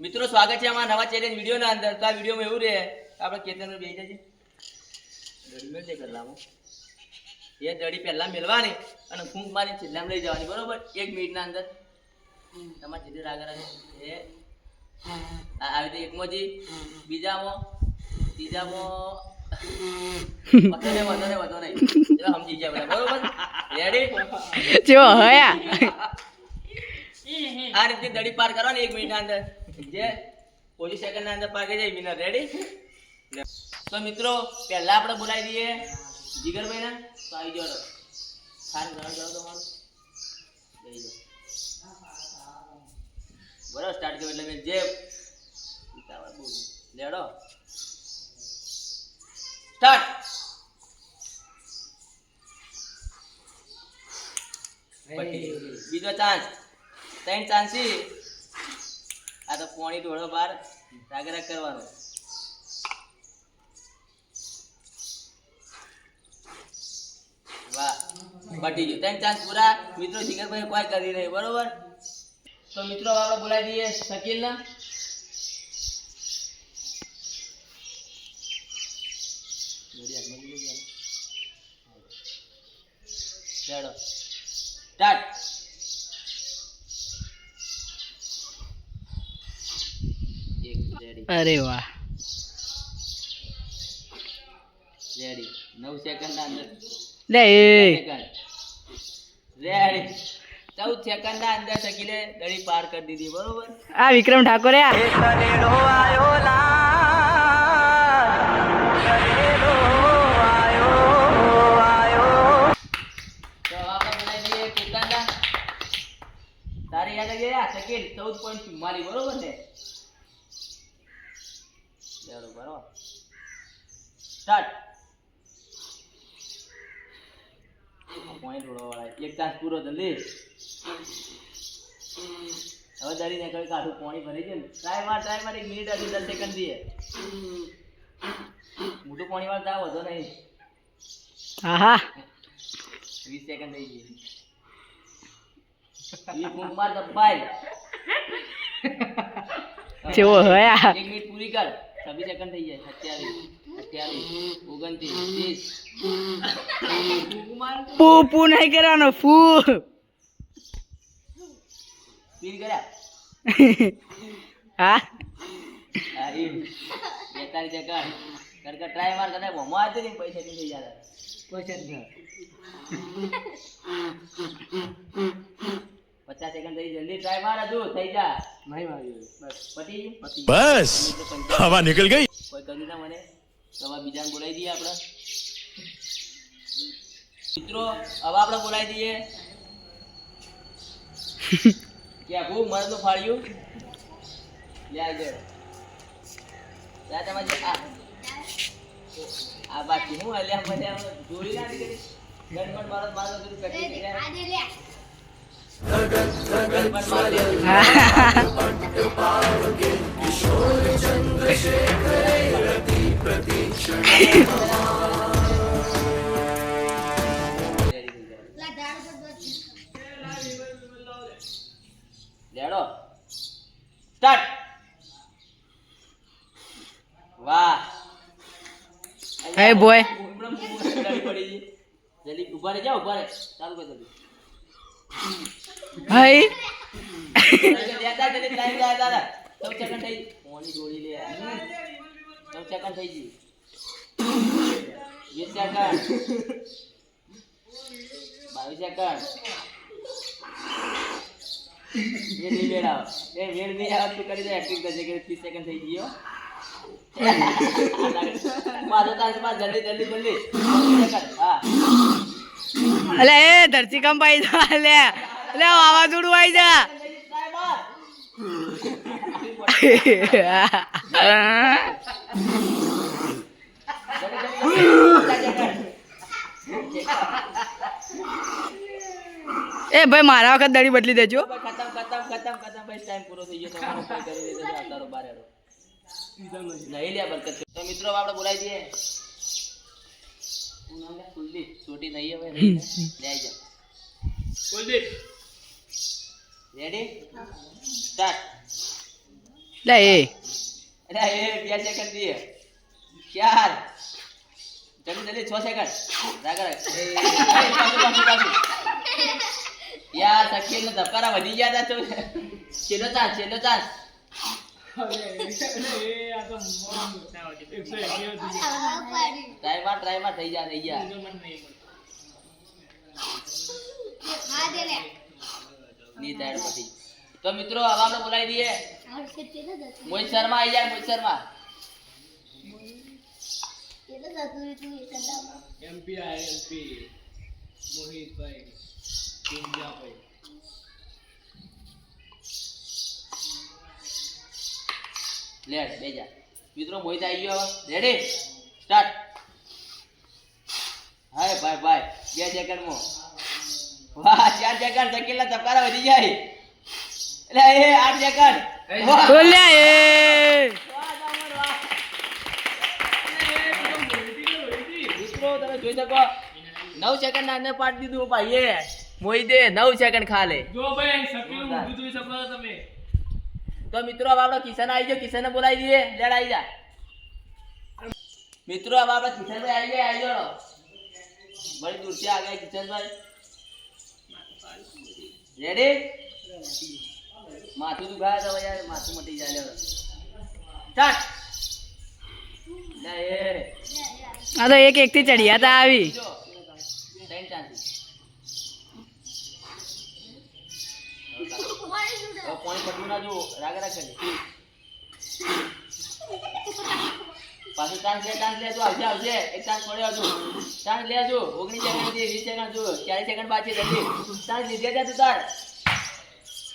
મિત્રો સ્વાગત છે અમારા નવા ચેલેન્જ વિડીયોના અંદર. તો આ વિડીયોમાં એવું રહે આપણે કેતનને બેસી જઈએ દડી મેળ દે કરલામાં એ દડી પહેલા મેળવાની અને ફૂંક મારી છેલ્લામાં લઈ જવાની બરોબર 1 મિનિટના અંદર. તમારે જેટલી રાગ રાખે એ આવી રીતે એકમાં જી બીજામાં ત્રીજામાં વધો નહીં સમજી ગયા બધા બરોબર. રેડી જો હયા આ રીતે દડી પાર કરવાની 1 મિનિટના અંદર જે 50 સેકન્ડના અંદર પાર કરી જાય વિનર. રેડી? તો મિત્રો પહેલા આપણે બોલાવી દઈએ જીગરભાઈ ને. તો આવી જાઓ સારું ગરમ કરો તમારું લઈ જાઓ બરાબર. સ્ટાર્ટ કર્યું એટલે મેં જે લેડો સ્ટાર્ટ. બીજો ચાન્સ 3 ચાન્સી. આ તો પોણી ઢોળો બાર રાગ કરવાનો. વાહ પટી ગયું 3 ચાન્સ પૂરા. મિત્રો જીગરભાઈ કોઈ કરી નહીં બરોબર. તો મિત્રો આપણે બોલાવી દઈએ શકીલ ને. ચાલો સ્ટાર્ટ. અરે વાહ રેડી 9 સેકન્ડના અંદર લે એ રેડી 14 સેકન્ડના અંદર શકીલે દડી પાર કરી દીધી બરોબર. આ વિક્રમ ઠાકોર તો આપણે બોલાવી દઈએ કેતનના. તારી યાદ આવી ગયા શકીલ 14.44 બરોબર ને. ચાલો બરોબર સ્ટાર્ટ. પોઈન્ટ ઉડવાળા 1 ચાન્સ પૂરો જલ્દી. હવે દડી ને કઈ કાઢું પાણી ભરી છે ને. ટ્રાય માર 1 મિનિટ હજી 10 સેકન્ડ દીએ. મોટું પાણી વાળ તા વધો નહીં. આહા 20 સેકન્ડ થઈ ગઈ. ઈ ફૂંક માર દબાઈ. જેવો હયા 1 મિનિટ પૂરી કર. 26 સેકન્ડ થઈ જાય. 27 29 પુ પુ નહીં કરવાનો ફૂ પીર કર્યા. હા આ ઈ 42 સેકન્ડ કરકે ટ્રાય માર કદાચ ભમો આજે નહીં પૈસા નહીં થઈ જાય. પૈસા જ 50 સેકન્ડ થઈ જલ્દી ટ્રાય માર હજુ થઈ જા. નહીં માર્યું બસ પતી ગયું. बस हवा निकल गई. કોઈ કરી ના મને તો હવે બીજાને બોલાવી દઈએ આપણે. મિત્રો હવે આપણે બોલાવી દઈએ કે હું મરદનું ફાળ્યું લે આગળ લે તમારે આ બાકી હું અલ્યા મને જોડી ના કરી ગણપત મારો મારો બધું કટી ગયા. ગણપત મારો લેડો સ્ટાર્ટ. વાહ હે બોય જલ્દી ઉભા રહી જાઓ. ઉભા રહે ચાલુ કર જલ્દી. હાય દેતા જલ્દી ટાઈમ જાય દાદા. 9 સેકન્ડ થઈ મોની જોડી લે. 9 સેકન્ડ થઈ ગઈ. 20 સેકન્ડ 22 સેકન્ડ. ये नहीं मेरा ये मेरे नहीं यार तू करी दे एक्टिंग कर के 30 सेकंड થઈ ગયો. મારો તાર પાસ જલ્દી જલ્દી જલ્દી 30 સેકન્ડ. હા અલે એ ધરતી કંપ આવી જા લે લે વાવાઝોડું આવી જા એ ભાઈ મારા વખત દડી બદલી દેજો. ખતમ ભાઈ ટાઈમ પૂરો થઈ ગયો. તમારો કોઈ કરી દેજો આવતારો બાર હેડો નહીં લે બરકત. તો મિત્રો આપણે બોલાવી દઈએ કુલદીપ. છોટી નહીં હવે લે આવી જા કુલદીપ. Ready start. લે એ અરે એ 2 સેકન્ડ દે 4 જલ્દી 6 સેકન્ડ રાગર પાછું યાર સકીલ ને ધબકારા વધી ગયા હતા તો છેલ્લો ચાન્સ ટ્રાયમાં થઈ ગયા ની તાર પછી તો મિત્રો હવે આપણે બોલાવી દઈએ મોહિત શર્મા આવી જાય મોહિત શર્મા લેટ બેજા મિત્રો મોહિત આવી ગયો રેડી સ્ટાર્ટ હાય ભાઈ 2 સેકન્ડમાં વાહ 4 સેકન્ડ સકીલના ધબકારા વધી જાય એટલે એ 8 સેકન્ડ વાહ બોલે એ મિત્રો તમે જોઈ શકો 9 સેકન્ડ ના અંદર પાડી દીધું ભાઈએ મોહિતે 9 સેકન્ડ ખા લે જો ભાઈ સકીલ ઊંધું જોઈ શકો છો તમે. તો મિત્રો હવે આપણે કિશન આવી ગયો કિશનને બોલાવી દઈએ લેડ આવી જા મિત્રો હવે આપણે કિશનભાઈ આવી જાઓ બડી દૂરથી આ ગયા કિશનભાઈ રેડી માથું દુખાય તો યાર માથું મટી જાય લે સ્ટાર્ટ લે એ આ તો એક થી ચડિયા તા આવી જો 10 ચાન્સ પાણી પટવું ના જો રાગ કરે પાછું ચાન્સ લે તો આવશે એક ચાન્સ પડ્યો હજુ ચાન્સ લેજો 19 સેકન્ડ થી 20 સેકન્ડ જો 40 સેકન્ડ બાકી જલ્દી ચાન્સ લીધે જા તું તાર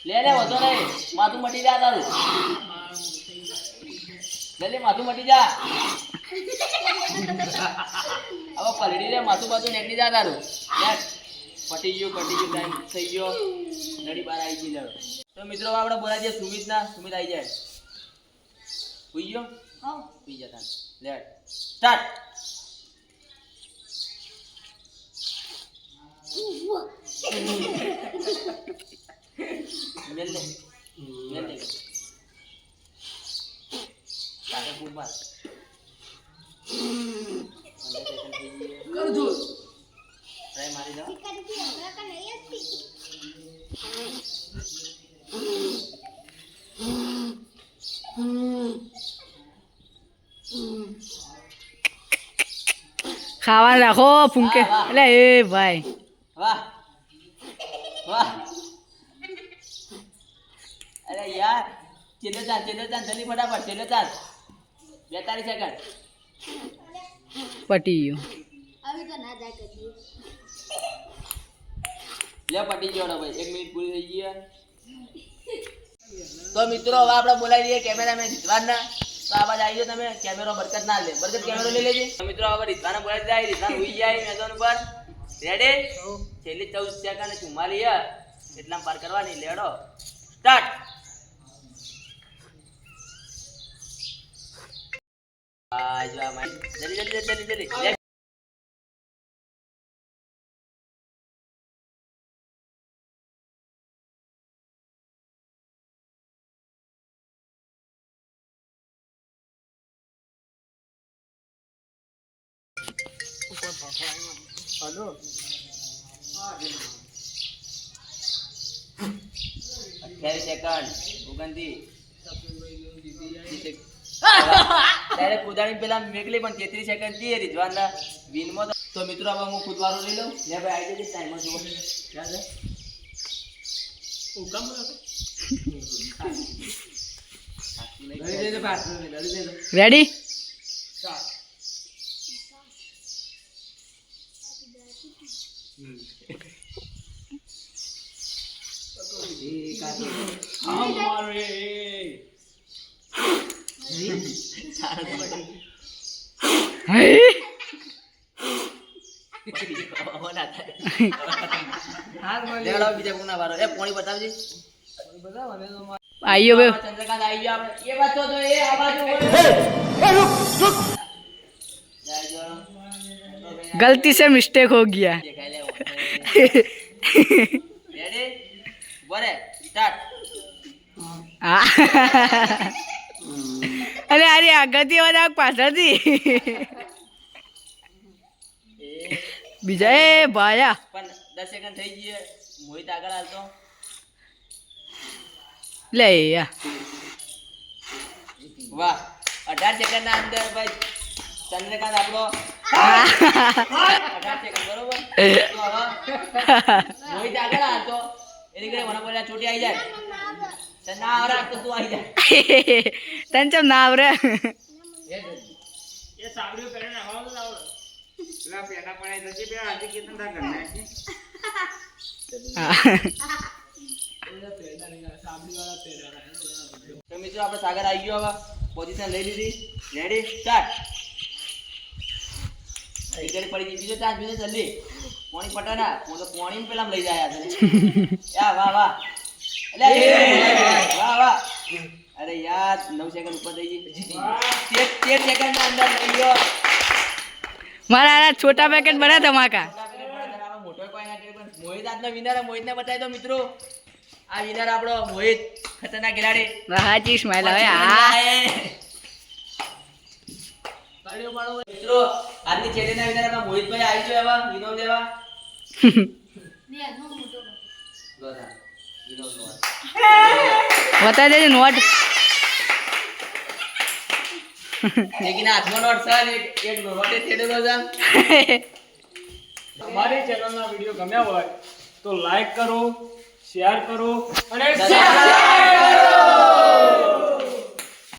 લે વધો નહીં માથું મટી જા તારું જલ્દી માથું મટી જા હવે પલડી રે માથું નીકળી જા તારું યાર પટી ગયું ટાઈમ થઈ ગયો નડી બાર આવી ગઈ લેડો તો મિત્રો આપણે બોલા દઈએ સુમિત આવી જાય સુઈ ગયો સુઈ જતા લેટ સ્ટાર્ટ મેલ લે તારે કુમાર કર દો ટ્રાય મારી દો ખાવાનું રાખો ફૂંકે એટલે એ ભાઈ વાહ અરે યાર છેલ્લો ચાન્સ જલ્દી ફટાફટ છેલ્લો ચાન્સ 42 સેકન્ડ પટી ગયું લે પટી ગયો ને ભાઈ 1 મિનિટ પૂરી થઈ ગઈ તો મિત્રો હવે આપણે બોલાવી દઈએ કેમેરામેન રિઝવાનના તો આ બાજુ આવી જાઓ તમે કેમેરો બરકત ના લે બરકત કેમેરો લઈ લેજે તો મિત્રો હવે રિઝવાનને બોલાવી જાય રિઝવાન હોઈ જાય મેદાન ઉપર રેડી છેલ્લી 14 સેકન્ડ ચુમ્માલી એટલા પાર કરવાની લેડો સ્ટાર્ટ આ જો આ જલ્દી हेलो 28 સેકન્ડ 29 ડાયરેક્ટ કુદાણી પેલા મેકલી પણ 33 સેકન્ડ થી રિઝવાનના વિનમાં તો મિત્રો હવે હું ખુદવારો લઈ લઉં લે ભાઈ આવી જજે ટાઈમર જો ક્યાં છે ઉકમ લઈ જજે પાસ લઈ જજે રેડી બીજા કોના વારો એ પોણી બતાવજે આઈયો બે ચંદ્રકાંત આવી ગયો આપણે એ વાતો તો એ આ બાજુ गलती से मिस्टेक हो गया રેડી બોલે સ્ટાર્ટ हाँ અરે અરે આગળથી બધા પાછળથી એ બીજા એ ભાયા પણ 10 સેકન્ડ થઈ ગઈ મોહિત આગળ હાલતો લે યા વાહ 18 સેકન્ડ ના અંદર ભાઈ ચંદ્રકાંત આપણો 18 સેકન્ડ બરોબર તો હવે મોહિત આગળ હાલતો એની કરે મને બોલ્યા ચોટી આવી જાય તો ના આવરા તો તું આવી જાય તને ચમ ના આવરે એ સાબડીઓ પહેરીને નાખવાનું જ આવડે. તો મિત્રો આપણે સાગર આવી ગયો હવે પોઝિશન લઈ લીધી રેડી સ્ટાર્ટ વિકેટ પડી ગઈ બીજો ચાન્સ બીજો જલ્દી પોણી પટાના હું તો પોણી પેલા લઈ જાય છે યા વાહ વાહ વાહ વાહ અરે યાર 9 સેકન્ડ ઉપર થઈ ગઈ 13 સેકન્ડ ના અંદર લઈ ગયો મારા આ છોટા પેકેટ બના ધમાકા મોટો કોઈ ના પણ મોહિત આજનો વિનર મોહિતને બતાવી દો મિત્રો આ વિનર આપણો મોહિત ખતરનાક ખેલાડી હાચી સ્માઈલ હવે આ તાળીઓ પાડો મિત્રો આજની ચેલેન્જના વિનર આપણા મોહિતભાઈ આવી ગયો એવા વિનોદ લેવા બતાવી દેજે નોટ લેકિન હાથમાં નોટ છે ને એક નોટે છેડેલો છે અમારી ચેનલના વિડીયો ગમ્યા હોય તો લાઈક કરો, શેર કરો અને સબસ્ક્રાઇબ કરો